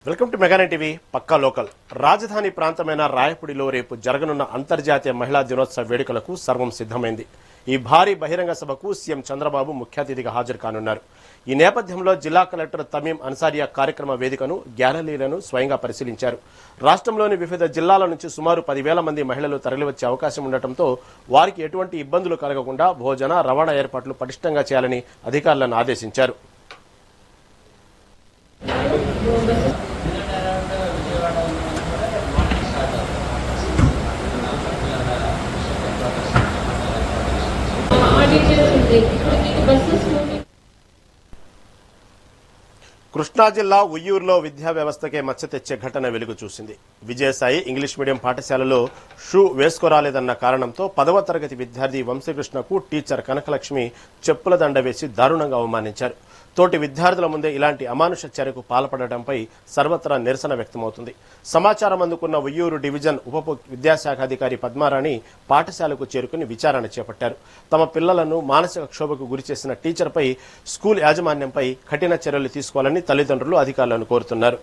Welcome to మెగానైట్ TV పక్కా local. రాజధాని ప్రాంతమైన రాయపూడిలో రేపు జరగనున్న అంతర్జాతీయ మహిళా దినోత్సవ వేడుకలకు సర్వం సిద్ధమైంది. ఈ భారీ బహిరంగ సభకు సీఎం చంద్రబాబు ముఖ్య అతిథిగా హాజరు కానున్నారు. ఈ నేపథ్యంలో జిల్లా కలెక్టర్ తమీం అన్సారియా కార్యక్రమ వేదికను, గ్యాలరీలను స్వయంగా పరిశీలించారు. రాష్ట్రంలోని వివిధ జిల్లాల నుంచి సుమారు 10,000 మంది మహిళలు తరలివచ్చే అవకాశం ఉండటంతో వారికి ఎటువంటి ఇబ్బందులు కలగకుండా భోజన, రవాణా ఏర్పాట్లు పటిష్టంగా చేయాలని అధికారులను ఆదేశించారు. కృష్ణా జిల్లా ఉయ్యూరులో విద్యా వ్యవస్థకే మచ్చ తెచ్చే ఘటన వెలుగు చూసింది. విజయసాయి ఇంగ్లీష్ మీడియం పాఠశాలలో షూ వేసుకోరాలేదన్న కారణంతో 10వ తరగతి విద్యార్థి వంశీకృష్ణకు టీచర్ కనకలక్ష్మి చెప్పుల దండ వేసి దారుణంగా అవమానించారు. తోటి విద్యార్థుల ముందే ఇలాంటి అమానుష చర్యకు పాల్పడటంపై సర్వత్రా నిరసన వ్యక్తమవుతుంది. సమాచారం అందుకున్న ఉయ్యూరు డివిజన్ ఉప విద్యాశాఖాధికారి పద్మారాణి పాఠశాలకు చేరుకుని విచారణ చేపట్టారు. తమ పిల్లలను మానసిక క్షోభకు గురిచేసిన టీచర్పై, స్కూల్ యాజమాన్యంపై కఠిన చర్యలు తీసుకోవాలని తల్లిదండ్రులు అధికారులను కోరుతున్నారు.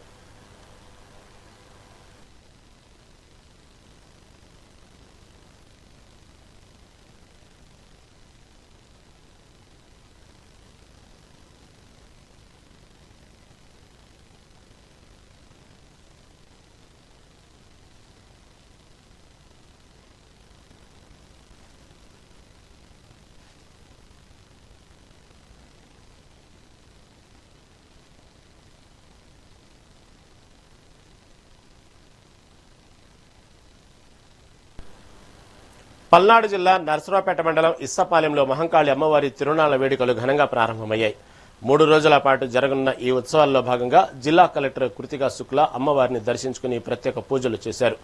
పల్నాడు జిల్లా నర్సరావుపేట మండలం ఇస్సపాలెంలో మహంకాళి అమ్మవారి తిరునాళ్ల వేడుకలు ఘనంగా ప్రారంభమయ్యాయి. 3 రోజుల పాటు జరగనున్న ఈ ఉత్సవాల్లో భాగంగా జిల్లా కలెక్టర్ కృతికా శుక్లా అమ్మవారిని దర్శించుకుని ప్రత్యేక పూజలు చేశారు.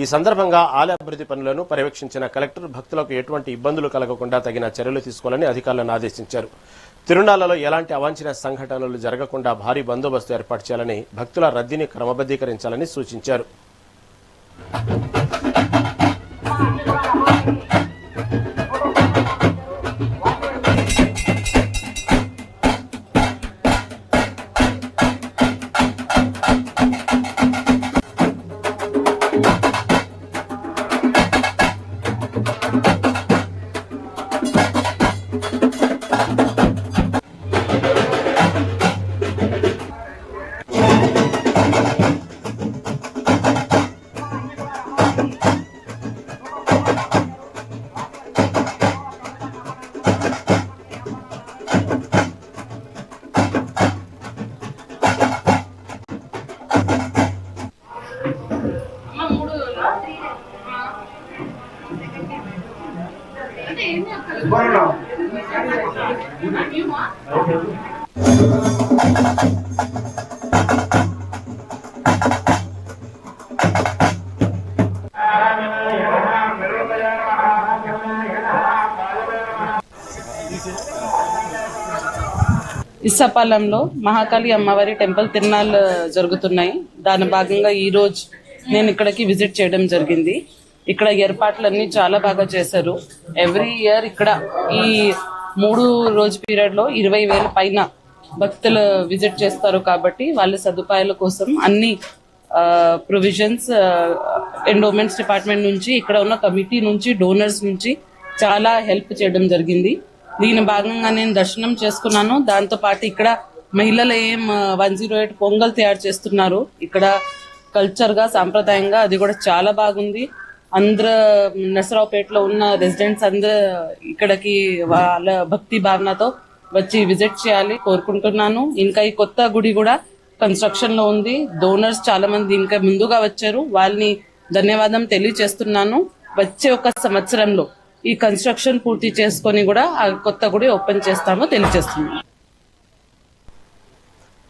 ఈ సందర్భంగా ఆలయ అభివృద్ధి పనులను పర్యవేక్షించిన కలెక్టర్ భక్తులకు ఎటువంటి ఇబ్బందులు కలగకుండా తగిన చర్యలు తీసుకోవాలని అధికారులను ఆదేశించారు. తిరునాళ్లలో ఎలాంటి అవాంఛనీయ సంఘటనలు జరగకుండా భారీ బందోబస్తు ఏర్పాటు చేయాలని, భక్తుల రద్దీని క్రమబద్దీకరించాలని సూచించారు. ఇస్సపాలెంలో మహాకాళి అమ్మవారి టెంపుల్ తిరునాళ్ళు జరుగుతున్నాయి. దాని భాగంగా ఈ రోజు నేను ఇక్కడికి విజిట్ చేయడం జరిగింది. ఇక్కడ ఏర్పాట్లన్నీ చాలా బాగా చేశారు. ఎవ్రీ ఇయర్ ఇక్కడ ఈ 3 రోజు పీరియడ్ లో 20,000 పైన భక్తులు విజిట్ చేస్తారు. కాబట్టి వాళ్ళ సదుపాయాల కోసం అన్ని ప్రొవిజన్స్ ఎండోమెంట్స్ డిపార్ట్మెంట్ నుంచి, ఇక్కడ ఉన్న కమిటీ నుంచి, డోనర్స్ నుంచి చాలా హెల్ప్ చేయడం జరిగింది. దీని భాగంగా నేను దర్శనం చేసుకున్నాను. దాంతో పాటు ఇక్కడ మహిళలు 108 పొంగల్ తయారు చేస్తున్నారు. ఇక్కడ కల్చర్ గా, సాంప్రదాయంగా అది కూడా చాలా బాగుంది. అందరు నర్సరావుపేటలో ఉన్న రెసిడెంట్స్ అందరూ ఇక్కడికి వాళ్ళ భక్తి భావనతో వచ్చి విజిట్ చేయాలి కోరుకుంటున్నాను. ఇంకా ఈ కొత్త గుడి కూడా కన్స్ట్రక్షన్ లో ఉంది. డోనర్స్ చాలా మంది ఇంకా ముందుగా వచ్చారు. వాళ్ళని ధన్యవాదం తెలియజేస్తున్నాను. వచ్చే ఒక సంవత్సరంలో ఈ కన్స్ట్రక్షన్ పూర్తి చేసుకుని కూడా ఆ కొత్త గుడి ఓపెన్ చేస్తామో తెలియజేస్తున్నాను.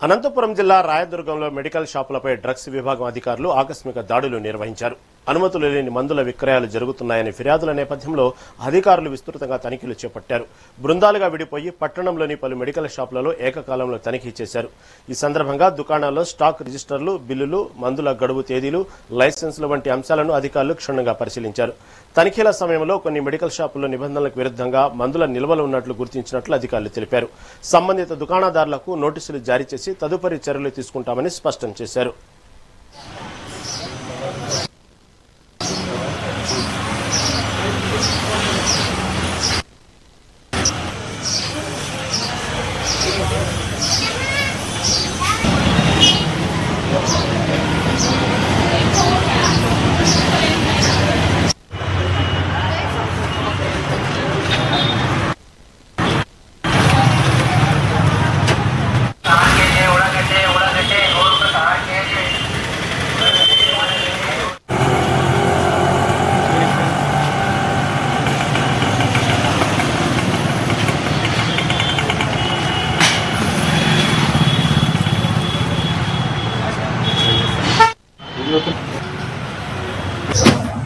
అనంతపురం జిల్లా రాయదుర్గంలో మెడికల్ షాపులపై డ్రగ్స్ విభాగం అధికారులు ఆకస్మిక దాడులు నిర్వహించారు. అనుమతులు లేని మందుల విక్రయాలు జరుగుతున్నాయనే ఫిర్యాదుల నేపథ్యంలో అధికారులు విస్తృతంగా తనిఖీలు చేపట్టారు. బృందాలుగా విడిపోయి పట్టణంలోని పలు మెడికల్ షాపులలో ఏకకాలంలో తనిఖీ చేశారు. ఈ సందర్భంగా దుకాణాల్లో స్టాక్ రిజిస్టర్లు, బిల్లులు, మందుల గడువు తేదీలు, లైసెన్సులు వంటి అంశాలను అధికారులు క్షుణ్ణంగా పరిశీలించారు. తనిఖీల సమయంలో కొన్ని మెడికల్ షాపుల్లో నిబంధనలకు విరుద్ధంగా మందుల నిల్వలు ఉన్నట్లు గుర్తించినట్లు అధికారులు తెలిపారు. సంబంధిత దుకాణదారులకు నోటీసులు జారీ చేసి తదుపరి చర్యలు తీసుకుంటామని స్పష్టం చేశారు.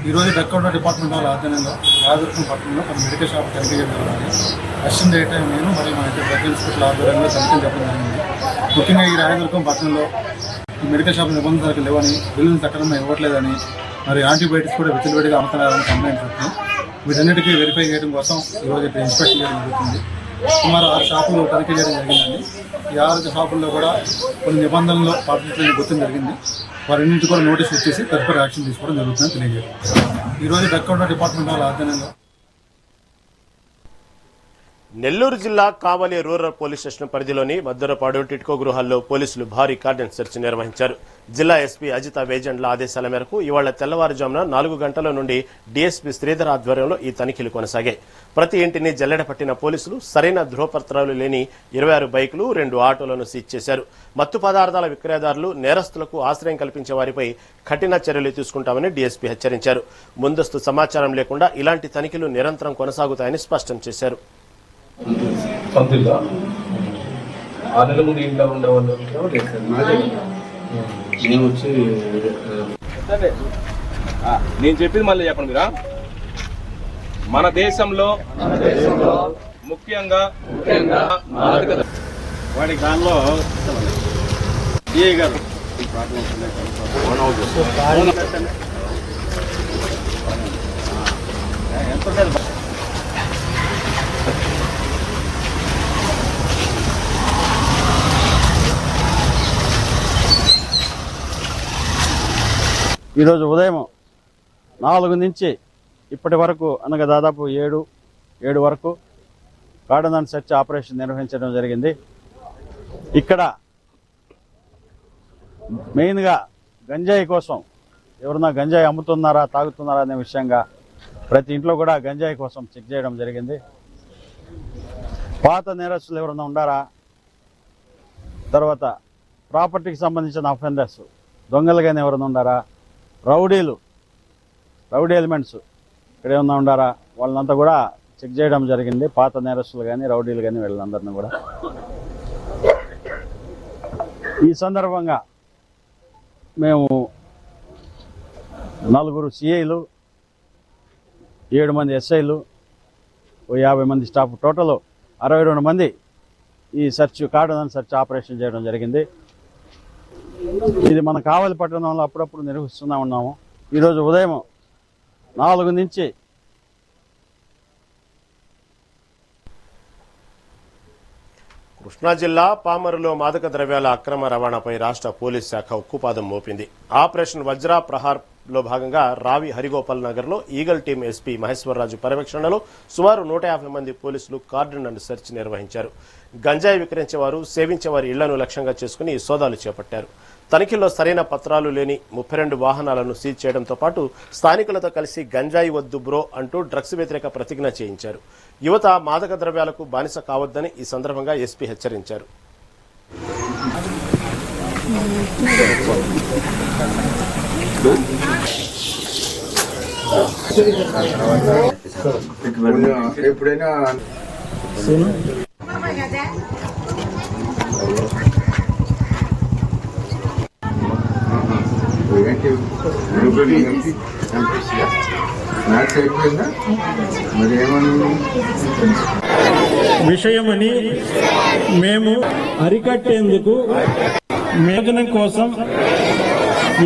ఈరోజు డెక్కౌండ డిపార్ట్మెంట్ వాళ్ళ ఆధ్వర్యంలో రాజదుర్గం పట్టణంలో కొన్ని మెడికల్ షాప్ తనిఖీ చేయడం జరిగింది. అసిస్టెంట్ డైరెక్టర్ నేను మరియు మా ఇద్దరు బ్లడ్ ఇన్స్పెక్టర్ ఆధ్వర్యంలో తనిఖీ చెప్పడం జరిగింది. ముఖ్యంగా ఈ రాజదుర్గం పట్టణంలో ఈ మెడికల్ షాప్ నిబంధనలకు లేవని, బిల్లులు సక్రమంగా ఇవ్వట్లేదని, మరి యాంటీబయాటిక్స్ కూడా విచ్చలవిడిగా అమ్ముతున్నారని కంప్లైంట్స్ వచ్చింది. వీటన్నిటికీ వెరిఫై చేయడం కోసం ఈరోజు ఇక్కడ ఇన్స్పెక్షన్ చేయడం జరుగుతుంది. సుమారు 6 షాపులు తనిఖీ చేయడం జరిగిందండి. ఈ 6 షాపుల్లో కూడా కొన్ని నిబంధనలు పాటించడానికి గుర్తించడం జరిగింది. వారిన్నింటి కూడా నోటీస్ ఇచ్చేసి తదుపరి యాక్షన్ తీసుకోవడం జరుగుతుందని తెలియజేస్తారు. ఈరోజు డెక్కౌండ డిపార్ట్మెంట్ వాళ్ళ ఆధ్వర్యంలో నెల్లూరు జిల్లా కావలి రూరల్ పోలీస్ స్టేషన్ పరిధిలోని మద్దరపాడు, టిట్కో గృహాల్లో పోలీసులు భారీ కార్డన్ సెర్చ్ నిర్వహించారు. జిల్లా ఎస్పీ అజిత వేజండ్ల ఆదేశాల మేరకు ఇవాళ తెల్లవారుజామున 4 గంటల నుండి డీఎస్పీ శ్రీధర్ ఆధ్వర్యంలో ఈ తనిఖీలు కొనసాగాయి. ప్రతి ఇంటిని జల్లెడ పట్టిన పోలీసులు సరైన ధృవపత్రాలు లేని 26 బైకులు, 2 ఆటోలను సీజ్ చేశారు. మత్తు పదార్థాల విక్రయదారులు, నేరస్తులకు ఆశ్రయం కల్పించే వారిపై కఠిన చర్యలు తీసుకుంటామని డీఎస్పీ హెచ్చరించారు. ముందస్తు సమాచారం లేకుండా ఇలాంటి తనిఖీలు నిరంతరం కొనసాగుతాయని స్పష్టం చేశారు. పంతుల్లో 6 నెలల ముందు ఇంట్లో ఉండేవాళ్ళు నేను వచ్చి నేను చెప్పింది మళ్ళీ చెప్పండి మీరా. మన దేశంలో ముఖ్యంగా వాడి దానిలో డిఐ గారు ఎంత ఈరోజు ఉదయం 4 నుంచి ఇప్పటి వరకు అనగా దాదాపు 7 వరకు కార్డన్ సెర్చ్ ఆపరేషన్ నిర్వహించడం జరిగింది. ఇక్కడ మెయిన్గా గంజాయి కోసం ఎవరన్నా గంజాయి అమ్ముతున్నారా, తాగుతున్నారా అనే విషయంగా ప్రతి ఇంట్లో కూడా గంజాయి కోసం చెక్ చేయడం జరిగింది. పాత నేరస్తులు ఎవరన్నా ఉండారా, తర్వాత ప్రాపర్టీకి సంబంధించిన అఫెండర్స్ దొంగలుగానే ఎవరన్నా ఉండారా, రౌడీ ఎలిమెంట్స్ ఇక్కడ ఏమన్నా ఉండారా, వాళ్ళంతా కూడా చెక్ చేయడం జరిగింది. పాత నేరస్తులు కానీ రౌడీలు కానీ వీళ్ళందరినీ కూడా. ఈ సందర్భంగా మేము 4 సిఐలు, 7 మంది ఎస్ఐలు, 50 మంది స్టాఫ్, టోటల్ 62 మంది ఈ కార్డన్ సెర్చ్ ఆపరేషన్ చేయడం జరిగింది. ఇది మన కావలి పట్టణంలో అప్పుడప్పుడు నిర్వహిస్తూనే ఉన్నాము. ఈరోజు ఉదయం 4 నుంచి కృష్ణా జిల్లా పామరులో మాదక ద్రవ్యాల అక్రమ రవాణాపై రాష్ట్ర పోలీస్ శాఖ ఉక్కుపాదం మోపింది. ఆపరేషన్ వజ్రా ప్రహార్ లో భాగంగా రావి హరిగోపాల్ నగర్ లో ఈగల్ టీం ఎస్పీ మహేశ్వరరాజు పర్యవేక్షణలో సుమారు 150 మంది పోలీసులు కార్డన్ అండ్ సెర్చ్ నిర్వహించారు. గంజాయి విక్రయించేవారు, సేవించేవారి ఇళ్లను లక్ష్యంగా చేసుకుని సోదాలు చేపట్టారు. తనిఖీల్లో సరైన పత్రాలు లేని 32 వాహనాలను సీజ్ చేయడంతో పాటు స్థానికులతో కలిసి గంజాయి వద్దు బ్రో అంటూ డ్రగ్స్ వ్యతిరేక ప్రతిజ్ఞ చేయించారు. యువత మాదక ద్రవ్యాలకు బానిస కావద్దని ఈ సందర్భంగా ఎస్పీ హెచ్చరించారు. ఎప్పుడైనా ఏంటి ఎంపీసీయా మ్యాథ్స్ అయిపోయిందా మరి ఏమని విషయమని మేము అరికట్టేందుకు మేఘనం కోసం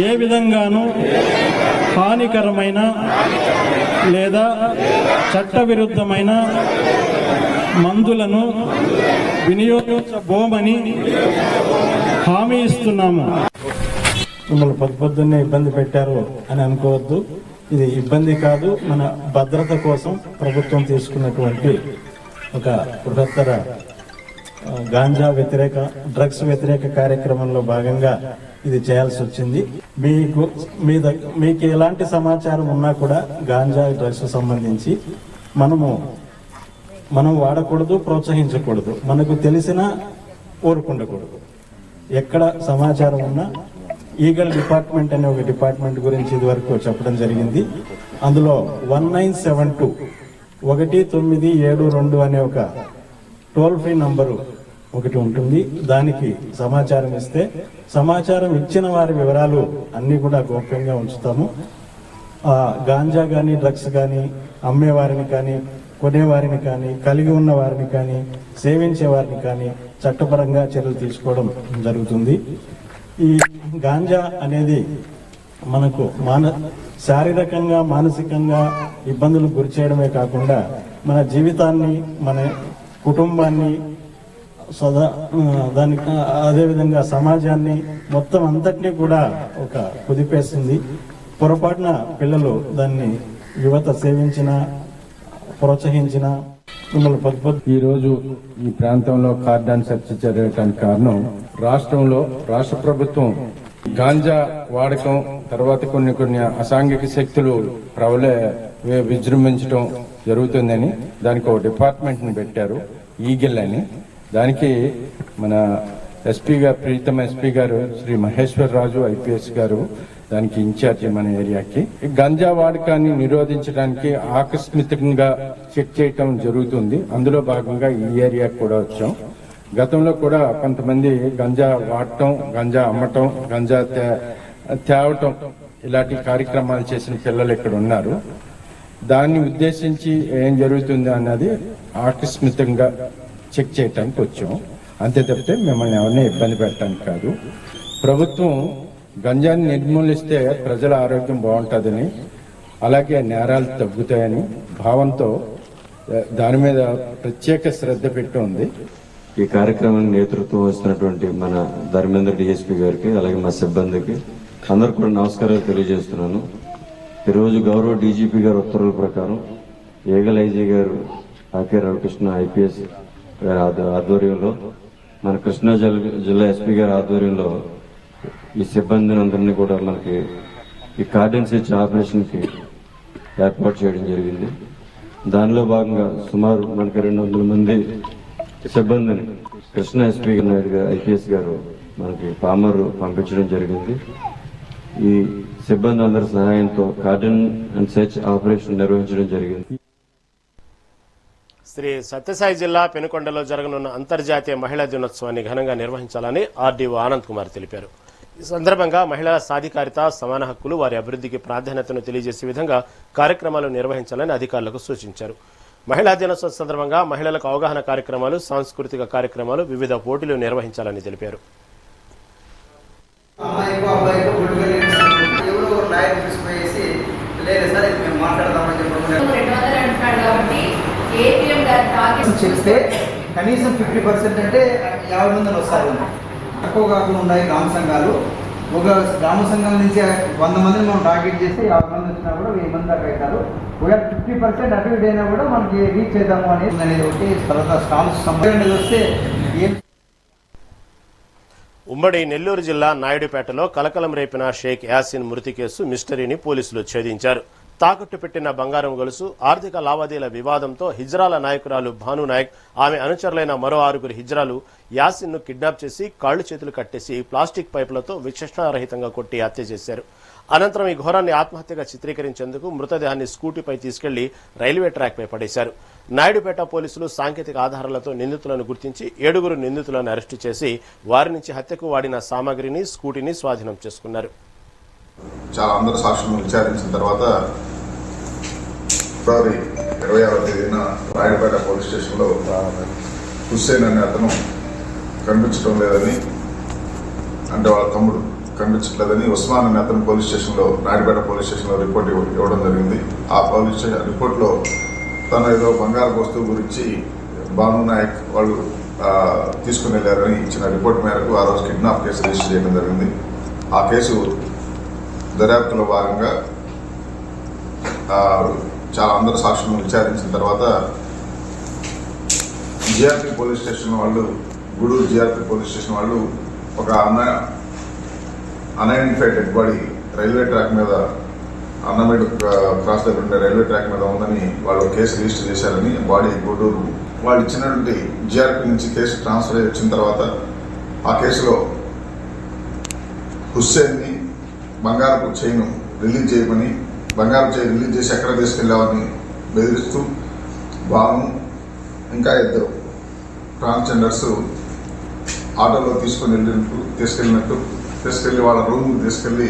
ఏ విధంగానూ హానికరమైన లేదా చట్టవిరుద్ధమైన మందులను వినియోగించబోమని హామీ ఇస్తున్నాము. మిమ్మల్ని పొద్దున్నే ఇబ్బంది పెట్టారు అని అనుకోవద్దు. ఇది ఇబ్బంది కాదు, మన భద్రత కోసం ప్రభుత్వం తీసుకున్నటువంటి ఒక బృహత్తర గాంజా వ్యతిరేక డ్రగ్స్ వ్యతిరేక కార్యక్రమంలో భాగంగా ఇది చేయాల్సి వచ్చింది. మీకు ఎలాంటి సమాచారం ఉన్నా కూడా గాంజా డ్రగ్స్ సంబంధించి మనం వాడకూడదు, ప్రోత్సహించకూడదు. మనకు తెలిసినా ఊరుకుండకూడదు. ఎక్కడ సమాచారం ఉన్నా ఈగల్ డిపార్ట్మెంట్ అనే ఒక డిపార్ట్మెంట్ గురించి ఇదివరకు చెప్పడం జరిగింది. అందులో 1972 1972 అనే ఒక టోల్ ఫ్రీ నంబరు ఒకటి ఉంటుంది. దానికి సమాచారం ఇస్తే సమాచారం ఇచ్చిన వారి వివరాలు అన్ని కూడా గోప్యంగా ఉంచుతాము. గాంజా కానీ డ్రగ్స్ కానీ అమ్మేవారిని కానీ కొనేవారిని కానీ కలిగి ఉన్న వారిని కానీ సేవించే వారిని కానీ చట్టపరంగా చర్యలు తీసుకోవడం జరుగుతుంది. ఈ గాంజా అనేది మనకు శారీరకంగా మానసికంగా ఇబ్బందులకు గురి చేయడమే కాకుండా మన జీవితాన్ని మన కుటుంబాన్ని దానికి అదేవిధంగా సమాజాన్ని మొత్తం అంతటినీ కూడా ఒక కుదిపేస్తుంది. పొరపాటున పిల్లలు దాన్ని యువత సేవించిన ప్రోత్సహించిన ఈ రోజు ఈ ప్రాంతంలో కార్డాన్ సెర్చ్ జరగడానికి కారణం రాష్ట్ర ప్రభుత్వం గాంజా వాడకం తర్వాత కొన్ని అసాంఘిక శక్తులు విజృంభించడం జరుగుతుందని దానికి ఒక డిపార్ట్మెంట్ ని పెట్టారు, ఈగిల్ అని. దానికి మన ప్రీతమ ఎస్పీ గారు శ్రీ మహేశ్వర్ రాజు ఐపీఎస్ గారు దానికి ఇన్ఛార్జి మన ఏరియాకి. గంజా వాడకాన్ని నిరోధించడానికి ఆకస్మికంగా చెక్ చేయటం జరుగుతుంది. అందులో భాగంగా ఈ ఏరియాకి కూడా వచ్చాం. గతంలో కూడా కొంతమంది గంజా వాడటం, గంజా అమ్మటం, గంజా తేవటం ఇలాంటి కార్యక్రమాలు చేసిన పిల్లలు ఇక్కడ ఉన్నారు. దాన్ని ఉద్దేశించి ఏం జరుగుతుంది అన్నది ఆకస్మికంగా చెక్ చేయటానికి వచ్చాం. అంతే తప్పితే మిమ్మల్ని ఎవరిని ఇబ్బంది పెట్టడానికి కాదు. ప్రభుత్వం గంజాన్ని నిర్మూలిస్తే ప్రజల ఆరోగ్యం బాగుంటుందని, అలాగే నేరాలు తగ్గుతాయని భావంతో దాని మీద ప్రత్యేక శ్రద్ధ పెట్టి ఉంది. ఈ కార్యక్రమానికి నేతృత్వం వస్తున్నటువంటి మన ధర్మేంద్ర డిఎస్పీ గారికి, అలాగే మా సిబ్బందికి అందరూ కూడా నమస్కారాలు తెలియజేస్తున్నాను. ఈరోజు గౌరవ డీజీపీ గారి ఉత్తర్వుల ప్రకారం ఏగల్ ఐజీ గారు ఆకే రవికృష్ణ ఐపీఎస్ ఆధ్వర్యంలో, మన కృష్ణా జిల్లా ఎస్పీ గారి ఆధ్వర్యంలో ఈ సిబ్బందిని అందరినీ కూడా మనకి ఈ కార్డన్ సెర్చ్ ఆపరేషన్ కి ఏర్పాటు చేయడం జరిగింది. దానిలో భాగంగా సుమారు మనకి 200 మంది సిబ్బందిని కృష్ణా ఎస్పీ నాయుడు గారు ఐపీఎస్ గారు మనకి పామర్ పంపించడం జరిగింది. ఈ సిబ్బంది అందరి సహాయంతో కార్డన్ అండ్ సెర్చ్ ఆపరేషన్ నిర్వహించడం జరిగింది. శ్రీ సత్యసాయి జిల్లా పెనుకొండలో జరగనున్న అంతర్జాతీయ మహిళా దినోత్సవాన్ని ఘనంగా నిర్వహించాలని ఆర్డీఓ ఆనంద్ కుమార్ తెలిపారు. ఈ సందర్భంగా మహిళల సాధికారిత, సమాన హక్కులు, వారి అభివృద్ధికి ప్రాధాన్యతను తెలియజేసే విధంగా కార్యక్రమాలు నిర్వహించాలని అధికారులకు సూచించారు. మహిళా దినోత్సవం సందర్భంగా మహిళలకు అవగాహన కార్యక్రమాలు, సాంస్కృతిక కార్యక్రమాలు, వివిధ పోటీలు నిర్వహించాలని తెలిపారు. చెప్తే కనీసం 50% అంటే 50 మంది వస్తారు. తక్కువ కాకుండా ఉన్నాయి గ్రామ సంఘాలు. ఒక గ్రామ సంఘం నుంచి 100 మందిని మనం టార్గెట్ చేస్తే 50 మంది వచ్చినా కూడా 1000 మంది దాకా అవుతారు. ఒకవేళ 50% అటు ఇటు అయినా కూడా మనకి రీచ్ చేద్దాము అనేది ఒకటి. తర్వాత స్టాల్స్ సంబంధించి వస్తే ఉమ్మడి నెల్లూరు జిల్లా నాయుడుపేటలో కలకలం రేపిన షేక్ యాసిన్ మృతి కేసు మిస్టరీని పోలీసులు ఛేదించారు. తాకట్టు పెట్టిన బంగారం గొలుసు, ఆర్థిక లావాదేవీల వివాదంతో హిజ్రాల నాయకురాలు భాను నాయక్, ఆమె అనుచరులైన మరో 6 హిజ్రాలు యాసిన్ ను కిడ్నాప్ చేసి కాళ్లు చేతులు కట్టేసి ప్లాస్టిక్ పైపులతో విచక్షణారహితంగా కొట్టి హత్య చేశారు. అనంతరం ఈ ఘోరాన్ని ఆత్మహత్యగా చిత్రీకరించేందుకు మృతదేహాన్ని స్కూటీపై తీసుకెళ్లి రైల్వే ట్రాక్ పై పడేశారు. నాయుడుపేట పోలీసులు సాంకేతిక ఆధారాలతో నిందితులను గుర్తించి 7 నిందితులను అరెస్టు చేసి వారి నుంచి హత్యకు వాడిన సామాగ్రిని, స్కూటీని స్వాధీనం చేసుకున్నారు. చాలా అందరు సాక్షులను విచారించిన తర్వాత ఫిబ్రవరి 26వ తేదీన రాయడపేట పోలీస్ స్టేషన్లో హుస్సేన్ అనే అతను కనిపించడం లేదని, అంటే వాళ్ళ తమ్ముడు కనిపించట్లేదని ఉస్మాన్ అనే అతను పోలీస్ స్టేషన్లో రాయడపేట పోలీస్ స్టేషన్లో రిపోర్ట్ ఇవ్వడం జరిగింది. ఆ పోలీస్ స్టేషన్ రిపోర్ట్లో తను ఏదో బంగారు వస్తువు గురించి భాను నాయక్ వాళ్ళు తీసుకుని వెళ్ళారని ఇచ్చిన రిపోర్ట్ మేరకు ఆ రోజు కిడ్నాప్ కేసు రిజిస్టర్ చేయడం జరిగింది. ఆ కేసు దర్యాప్తులో భాగంగా చాలా అందరు సాక్షులను విచారించిన తర్వాత జిఆర్పి పోలీస్ స్టేషన్ వాళ్ళు, గూడూరు జిఆర్పి పోలీస్ స్టేషన్ వాళ్ళు ఒక unidentified dead body railway track మీద, అన్నమేడు క్రాస్ దగ్గర ఉండే రైల్వే ట్రాక్ మీద ఉందని వాళ్ళు కేసు రిజిస్టర్ చేశారని, బాడీ గూడూరు వాళ్ళు ఇచ్చినటువంటి జిఆర్పి నుంచి కేసు ట్రాన్స్ఫర్ అయ్యి వచ్చిన తర్వాత ఆ కేసులో హుస్సేన్ని బంగారపు చైన్ రిలీజ్ చేయమని, బంగారపు చైన్ రిలీజ్ చేసి ఎక్కడ తీసుకెళ్లామని బెదిరిస్తూ బాను ఇంకా ఇద్దరు ట్రాన్స్జెండర్స్ ఆటోలో తీసుకెళ్ళి వాళ్ళ రూమ్కి తీసుకెళ్ళి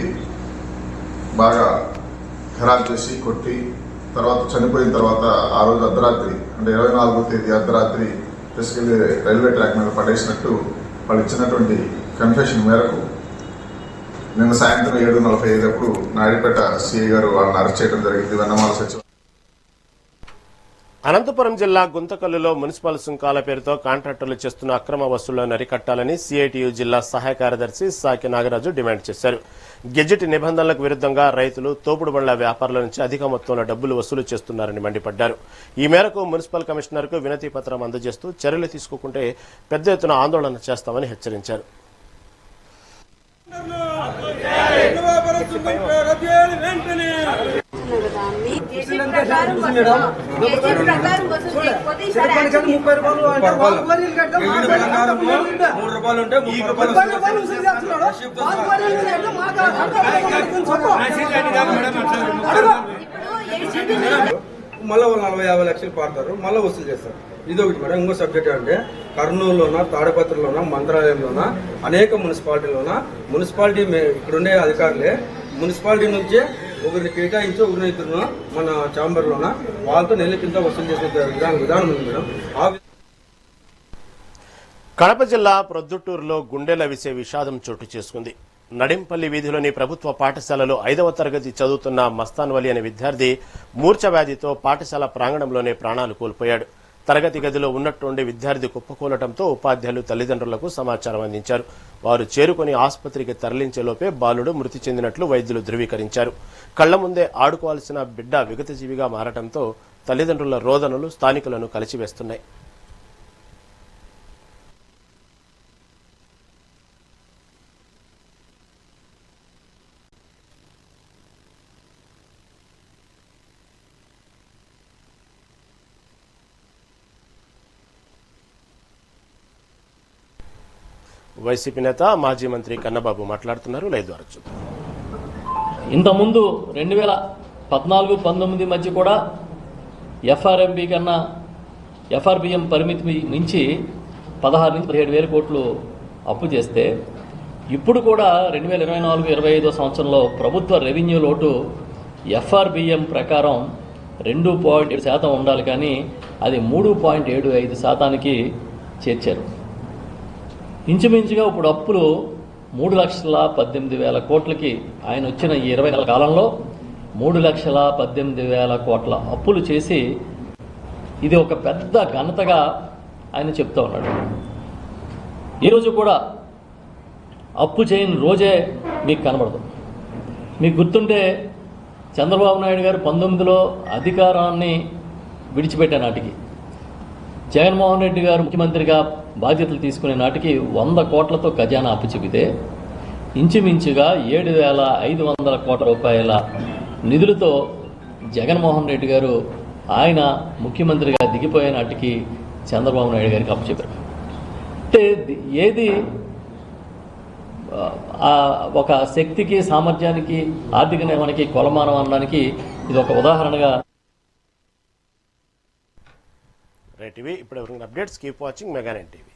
బాగా ఖరాబ్ చేసి కొట్టి, తర్వాత చనిపోయిన తర్వాత ఆ రోజు అర్ధరాత్రి అంటే 24వ తేదీ అర్ధరాత్రి తీసుకెళ్లి రైల్వే ట్రాక్ మీద పడేసినట్టు వాళ్ళు ఇచ్చినటువంటి కన్ఫెషన్ మేరకు నిన్న సాయంత్రం 7:45 నాయుడుపేట సిఐ గారు వాళ్ళని అరెస్ట్ చేయడం జరిగింది. వెన్నమాల సచివ అనంతపురం జిల్లా గుంతకల్లులో మున్సిపల్ సుంకాల పేరుతో కాంట్రాక్టర్లు చేస్తున్న అక్రమ వసూళ్లను అరికట్టాలని సిఐటియు జిల్లా సహాయ కార్యదర్శి సాకి నాగరాజు డిమాండ్ చేశారు. గెజిట్ నిబంధనలకు విరుద్దంగా రైతులు, తోపుడు బండ్ల వ్యాపారుల నుంచి అధిక మొత్తంలో డబ్బులు వసూలు చేస్తున్నారని మండిపడ్డారు. ఈ మేరకు మున్సిపల్ కమిషనర్కు వినతి పత్రం అందజేస్తూ చర్యలు తీసుకోకుంటే పెద్ద ఎత్తున ఆందోళన చేస్తామని హెచ్చరించారు. మళ్ళీ వాళ్ళు 40-50 లక్షలు పాడతారు, మళ్ళీ వసూలు చేస్తారు. ఇదొకటి మేడం. ఇంకో సబ్జెక్ట్ అంటే కర్నూలులోన, తాడపత్రిలోన, మంత్రాలయంలోన, అనేక మున్సిపాలిటీ ఇక్కడుండే అధికారులే మున్సిపాలిటీ నుంచే ఒకరిని కేటాయించి ఒకరిని ఇద్దరు మన ఛాంబర్లోన వాళ్ళతో నెలకింత వసూలు చేసే విధానం ఉంది మేడం. కడప జిల్లా ప్రొద్దుటూరులో గుండెల విసే విషాదం చోటు చేసుకుంది. నడింపల్లి వీధిలోని ప్రభుత్వ పాఠశాలలో 5వ తరగతి చదువుతున్న మస్తాన్ వలి అనే విద్యార్థి మూర్ఛ వ్యాధితో పాఠశాల ప్రాంగణంలోనే ప్రాణాలు కోల్పోయాడు. తరగతి గదిలో ఉన్నట్టుండి విద్యార్థి కుప్పకూలటంతో ఉపాధ్యాయులు తల్లిదండ్రులకు సమాచారం అందించారు. వారు చేరుకుని ఆసుపత్రికి తరలించేలోపే బాలుడు మృతి చెందినట్లు వైద్యులు ధృవీకరించారు. కళ్ల ముందే ఆడుకోవాల్సిన బిడ్డ విగతజీవిగా మారటంతో తల్లిదండ్రుల రోదనలు స్థానికులను కలిచివేస్తున్నాయి. వైసీపీ నేత మాజీ మంత్రి కన్నబాబు మాట్లాడుతున్నారు. లైవ్ ద్వారా చూద్దాం. ఇంతకుముందు 2014-19 మధ్య కూడా ఎఫ్ఆర్ఎంబి కన్నా ఎఫ్ఆర్బిఎం పరిమితి మించి 16 నుంచి 17,000 కోట్లు అప్పు చేస్తే ఇప్పుడు కూడా 2024-25 సంవత్సరంలో ప్రభుత్వ రెవెన్యూ లోటు ఎఫ్ఆర్బిఎం ప్రకారం 2.7% ఉండాలి, కానీ అది 3.75% చేర్చారు. ఇంచుమించుగా ఇప్పుడు అప్పులు 3,18,000 కోట్లకి ఆయన వచ్చిన ఈ 20 నెలల కాలంలో 3,18,000 కోట్ల అప్పులు చేసి ఇది ఒక పెద్ద ఘనతగా ఆయన చెప్తూ ఉన్నాడు. ఈరోజు కూడా అప్పు చేయని రోజే మీకు కనబడదు. మీకు గుర్తుంటే చంద్రబాబు నాయుడు గారు 19లో అధికారాన్ని విడిచిపెట్టే నాటికి, జగన్మోహన్ రెడ్డి గారు ముఖ్యమంత్రిగా బాధ్యతలు తీసుకునే నాటికి 100 కోట్లతో ఖజానా అప్పు చెబితే ఇంచుమించుగా 7,500 కోట్ల రూపాయల నిధులతో జగన్మోహన్ రెడ్డి గారు ఆయన ముఖ్యమంత్రిగా దిగిపోయే నాటికి చంద్రబాబు నాయుడు గారికి అప్పు చెప్పారు. అంటే ఏది ఒక శక్తికి, సామర్థ్యానికి, ఆర్థిక నిర్వహణకి కొలమానం అనడానికి ఇది ఒక ఉదాహరణగా. రైట్, ఇవి ఇప్పుడు updates. Keep watching mega nine TV.